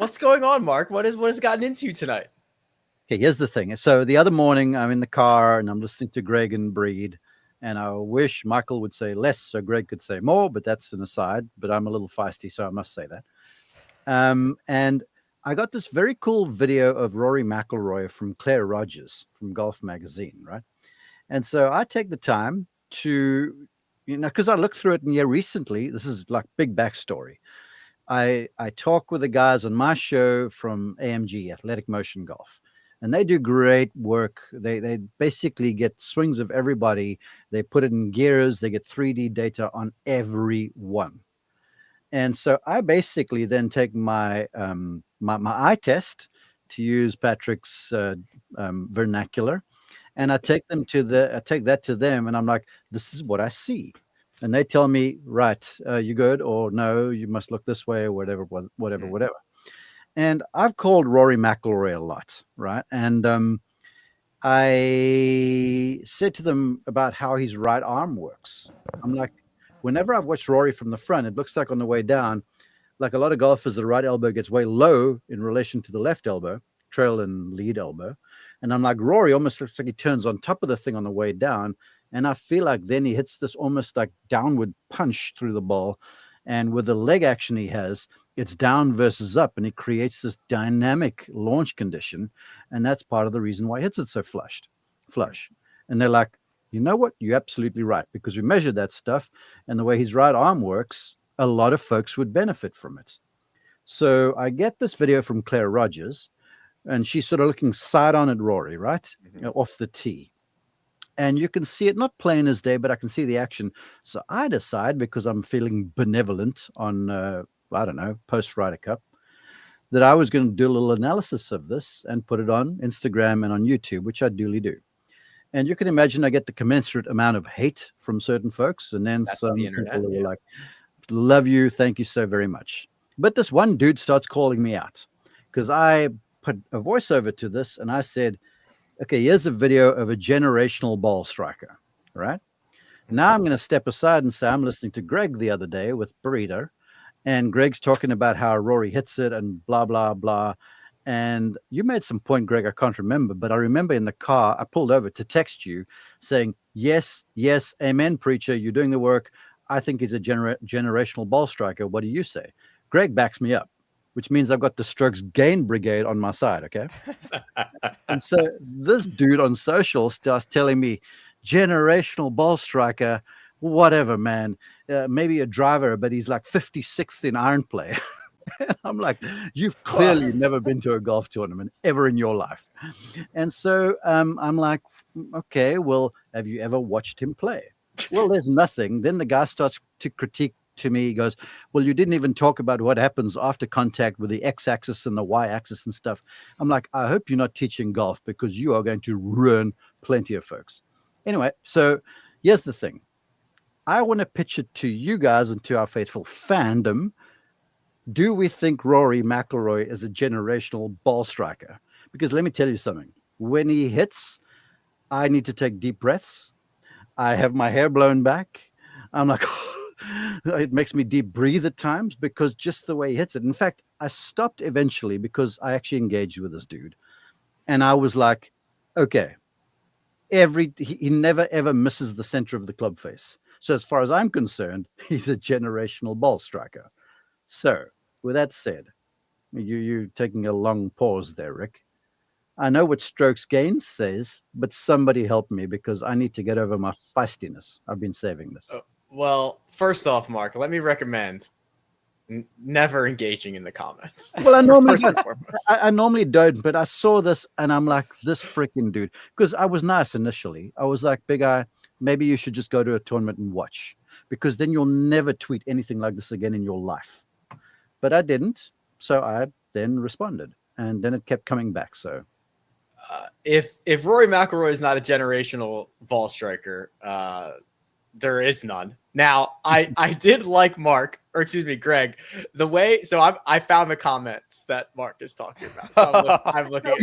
What's going on, Mark? What has gotten into you tonight? Okay, here's the thing. So the other morning, I'm in the car and I'm listening to Greg and Breed, and I wish Michael would say less so Greg could say more, but that's an aside. But I'm a little feisty, so I must say that. And I got this very cool video of Rory McIlroy from Claire Rogers from Golf Magazine, right? And so I take the time to, because I looked through it, and recently, this is like big backstory. I talk with the guys on my show from AMG, Athletic Motion Golf, and they do great work. They basically get swings of everybody. They put it in gears. They get 3D data on everyone. And so I basically then take my my eye test, to use Patrick's vernacular, and I take that to them, and I'm like, this is what I see. And they tell me, right, you good, or no, you must look this way, or whatever. And I've called Rory McIlroy a lot, right? And I said to them about how his right arm works. I'm like, whenever I've watched Rory from the front, it looks like on the way down, like a lot of golfers, the right elbow gets way low in relation to the left elbow, trail and lead elbow. And I'm like, Rory almost looks like he turns on top of the thing on the way down. And I feel like then he hits this almost like downward punch through the ball. And with the leg action he has, it's down versus up, and it creates this dynamic launch condition. And that's part of the reason why he hits it so flush. And they're like, you know what? You're absolutely right, because we measured that stuff, and the way his right arm works, a lot of folks would benefit from it. So I get this video from Claire Rogers, and she's sort of looking side on at Rory, right? Off the tee. And you can see it not plain as day, but I can see the action. So I decide, because I'm feeling benevolent on, I don't know, post Ryder Cup, that I was going to do a little analysis of this and put it on Instagram and on YouTube, which I duly do. And you can imagine I get the commensurate amount of hate from certain folks. And then That's some the internet, people are like, love you, thank you so very much. But this one dude starts calling me out, because I put a voiceover to this, and I said, okay, here's a video of a generational ball striker, right? Now I'm going to step aside and say, I'm listening to Greg the other day with Burrito, and Greg's talking about how Rory hits it and blah, blah, blah. And you made some point, Greg, I can't remember, but I remember in the car, I pulled over to text you saying, yes, amen, preacher, you're doing the work. I think he's a generational ball striker. What do you say? Greg backs me up, which means I've got the strokes gain brigade on my side, okay? And so this dude on social starts telling me, generational ball striker, whatever, man. Maybe a driver, but he's like 56th in iron play. And I'm like, you've clearly never been to a golf tournament ever in your life. And so I'm like, okay, well, have you ever watched him play? Well, there's nothing. Then the guy starts to critique to me. He goes, well, you didn't even talk about what happens after contact with the x-axis and the y-axis and stuff. I'm like, I hope you're not teaching golf, because you are going to ruin plenty of folks. Anyway, so here's the thing. I want to pitch it to you guys and to our faithful fandom. Do we think Rory McIlroy is a generational ball striker? Because let me tell you something. When he hits, I need to take deep breaths. I have my hair blown back. I'm like, it makes me deep breathe at times, because just the way he hits it. In fact, I stopped eventually, because I actually engaged with this dude. And I was like, okay, he never, ever misses the center of the club face. So as far as I'm concerned, he's a generational ball striker. So with that said, you taking a long pause there, Rick. I know what strokes gain says, but somebody help me, because I need to get over my feistiness. I've been saving this. Well, first off, Mark, let me recommend never engaging in the comments. Well, I normally don't, but I saw this and I'm like, this freaking dude, because I was nice initially. I was like, big guy, maybe you should just go to a tournament and watch, because then you'll never tweet anything like this again in your life. But I didn't. So I then responded, and then it kept coming back. So if Rory McIlroy is not a generational ball striker, there is none. Now, I did like Greg, the way. So I found the comments that Mark is talking about. So I'm looking at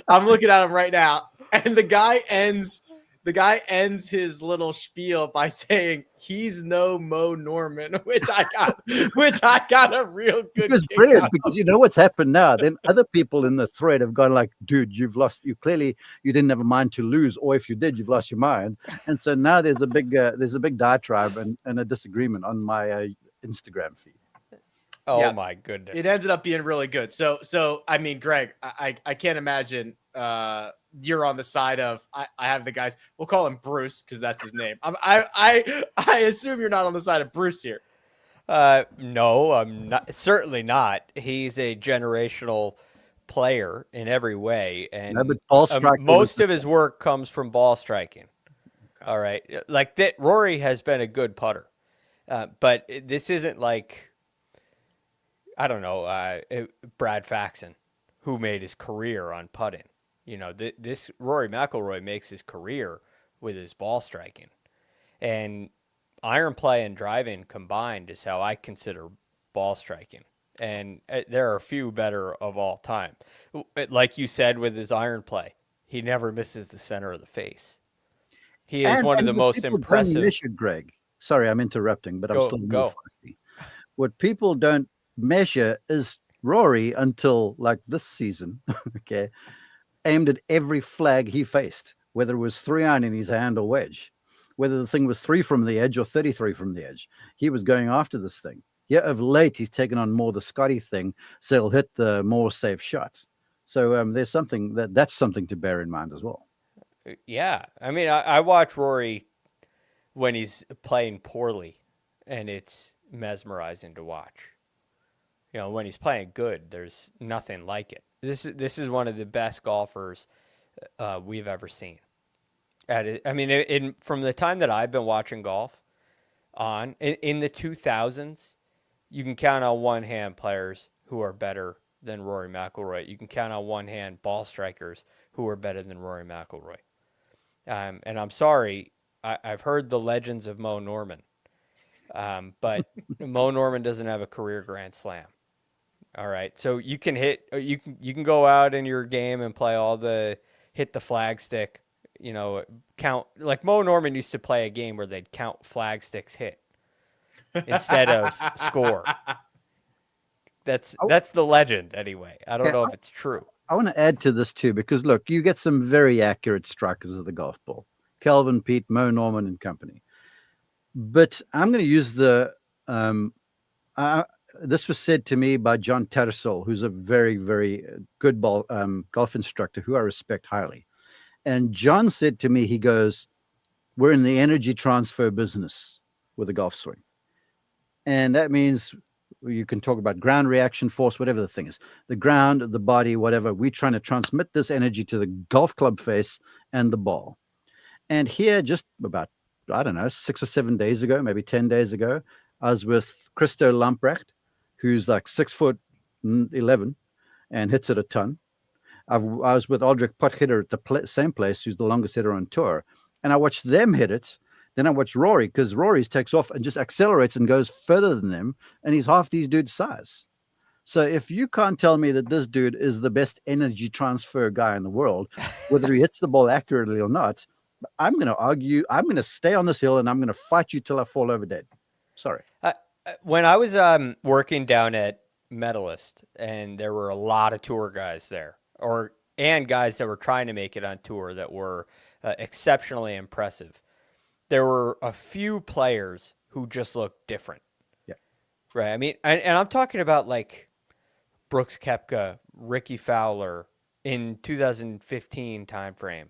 I'm looking at him right now, and the guy ends the guy ends his little spiel by saying he's no Mo Norman, which I got a real good It was kick brilliant out because of. you know what's happened now. Then other people in the thread have gone like, "Dude, you've lost. You clearly you didn't have a mind to lose, or if you did, you've lost your mind." And so now there's a big diatribe and a disagreement on my Instagram feed. Oh Yeah, my goodness. it ended up being really good. So I mean, Greg, I can't imagine you're on the side of I have the guys. We'll call him Bruce because that's his name. I assume you're not on the side of Bruce here. No, I'm not. Certainly not. He's a generational player in every way, No, but and ball striker was most of his work comes from ball striking. All right, like that. Rory has been a good putter, but this isn't like I don't know Brad Faxon, who made his career on putting. You know, this Rory McIlroy makes his career with his ball striking, and iron play and driving combined is how I consider ball striking. And there are a few better of all time. Like you said with his iron play, he never misses the center of the face. He is one of the what most people don't impressive. measure, Greg. Sorry, I'm interrupting, but I'm still a little Go. feisty. What people don't measure is Rory until like this season, okay, aimed at every flag he faced, whether it was 3-iron in his hand or wedge, whether the thing was 3 from the edge or 33 from the edge. He was going after this thing. Yeah, of late he's taken on more the Scotty thing, so he'll hit the more safe shots. So there's something that's something to bear in mind as well. Yeah. I mean, I watch Rory when he's playing poorly, and it's mesmerizing to watch. You know, when he's playing good, there's nothing like it. This is one of the best golfers we've ever seen. I mean, from the time that I've been watching golf in the 2000s, you can count on one hand players who are better than Rory McIlroy. You can count on one hand ball strikers who are better than Rory McIlroy. And I'm sorry, I've heard the legends of Mo Norman, but Mo Norman doesn't have a career Grand Slam. All right, so you can go out in your game and play hit the flag stick, you know, count like Mo Norman used to play a game where they'd count flag sticks hit instead of score. That's the legend anyway. I don't know if it's true. I want to add to this too, because look, you get some very accurate strikers of the golf ball. Calvin Pete, Mo Norman and company. But I'm going to use this was said to me by John Tattersall, who's a very, very good golf instructor who I respect highly. And John said to me, he goes, we're in the energy transfer business with a golf swing. And that means you can talk about ground reaction force, whatever the thing is, the ground, the body, whatever. We're trying to transmit this energy to the golf club face and the ball. And here, just about, I don't know, 6 or 7 days ago, maybe 10 days ago, I was with Christo Lamprecht, who's like 6'11" and hits it a ton. I was with Aldrich Pothitter at the same place, who's the longest hitter on tour. And I watched them hit it. Then I watched Rory, because Rory's takes off and just accelerates and goes further than them. And he's half these dudes' size. So if you can't tell me that this dude is the best energy transfer guy in the world, whether he hits the ball accurately or not, I'm going to argue. I'm going to stay on this hill and I'm going to fight you till I fall over dead. Sorry. When I was working down at Medalist, and there were a lot of tour guys there, and guys that were trying to make it on tour that were exceptionally impressive. There were a few players who just looked different. Yeah. Right. I mean, and I'm talking about like Brooks Koepka, Ricky Fowler in 2015 timeframe,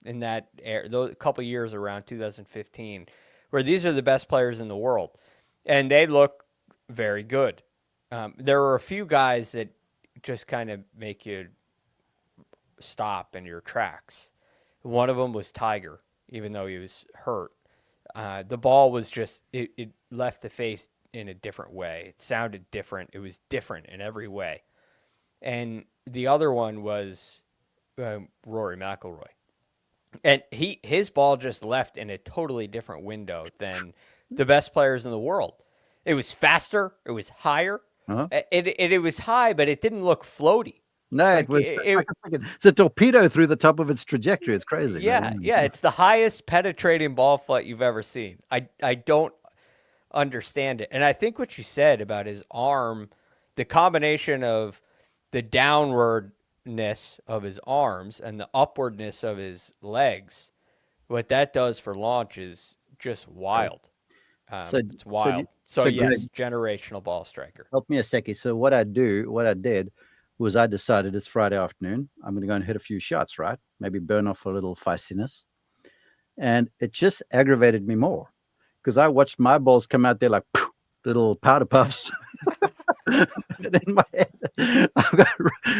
in that those couple years around 2015, where these are the best players in the world, and they look very good. There were a few guys that just kind of make you stop in your tracks. One of them was Tiger, even though he was hurt. The ball was just, it left the face in a different way. It sounded different. It was different in every way. And the other one was Rory McIlroy. And his ball just left in a totally different window than the best players in the world. It was faster. It was higher. Uh-huh. It was high, but it didn't look floaty. No, Like, it was just like a second. It's a torpedo through the top of its trajectory. It's crazy. yeah, man. yeah, it's the highest penetrating ball flight you've ever seen. I don't understand it. And I think what you said about his arm, the combination of the downwardness of his arms and the upwardness of his legs, what that does for launch is just wild. So, It's wild. So, yes, Greg, generational ball striker. help me a second. So what I did was I decided it's Friday afternoon. I'm going to go and hit a few shots, right? Maybe burn off a little feistiness. And it just aggravated me more because I watched my balls come out there like poof, little powder puffs. And in my head,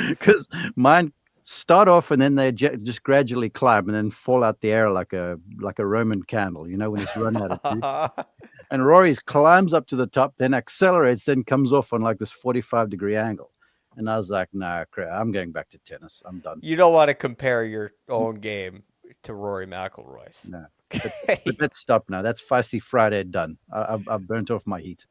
because mine start off and then they just gradually climb and then fall out the air like a Roman candle, when it's run out of juice. And Rory's climbs up to the top, then accelerates, then comes off on like this 45-degree angle. And I was like, nah, I'm going back to tennis. I'm done. You don't want to compare your own game to Rory McIlroy's. No. But let's stop now. That's Feisty Friday done. I've burnt off my heat.